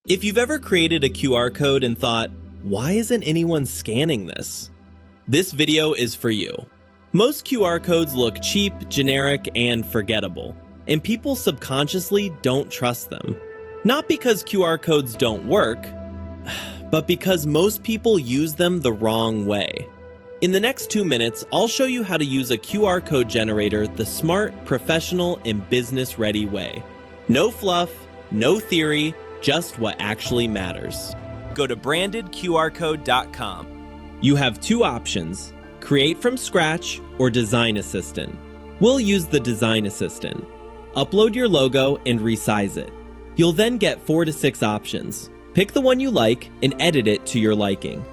If you've ever created a QR code and thought, why isn't anyone scanning this? This video is for you. Most QR codes look cheap, generic, and forgettable, and people subconsciously don't trust them. Not because QR codes don't work, but because most people use them the wrong way. In the next 2 minutes, I'll show you how to use a QR code generator the smart, professional, and business-ready way. No fluff, no theory, just what actually matters. Go to brandedqrcode.com. You have two options, create from scratch or design assistant. We'll use the design assistant. Upload your logo and resize it. You'll then get 4 to 6 options. Pick the one you like and edit it to your liking.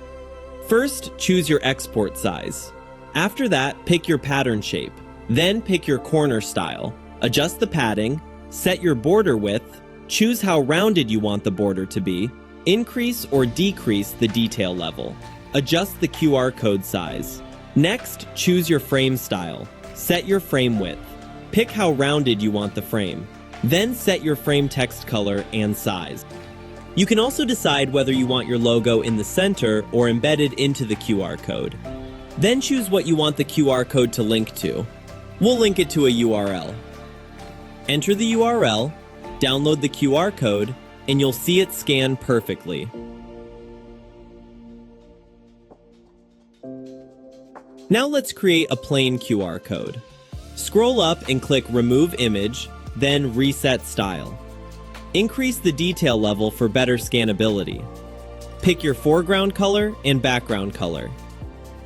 First, choose your export size. After that, pick your pattern shape. Then pick your corner style. Adjust the padding, set your border width, choose how rounded you want the border to be, increase or decrease the detail level. Adjust the QR code size. Next, choose your frame style. Set your frame width. Pick how rounded you want the frame. Then set your frame text color and size. You can also decide whether you want your logo in the center or embedded into the QR code. Then choose what you want the QR code to link to. We'll link it to a URL. Enter the URL, download the QR code, and you'll see it scan perfectly. Now let's create a plain QR code. Scroll up and click Remove Image, then Reset Style. Increase the detail level for better scannability. Pick your foreground color and background color.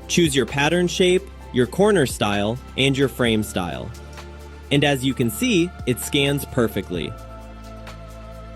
Choose your pattern shape, your corner style, and your frame style. And as you can see, it scans perfectly.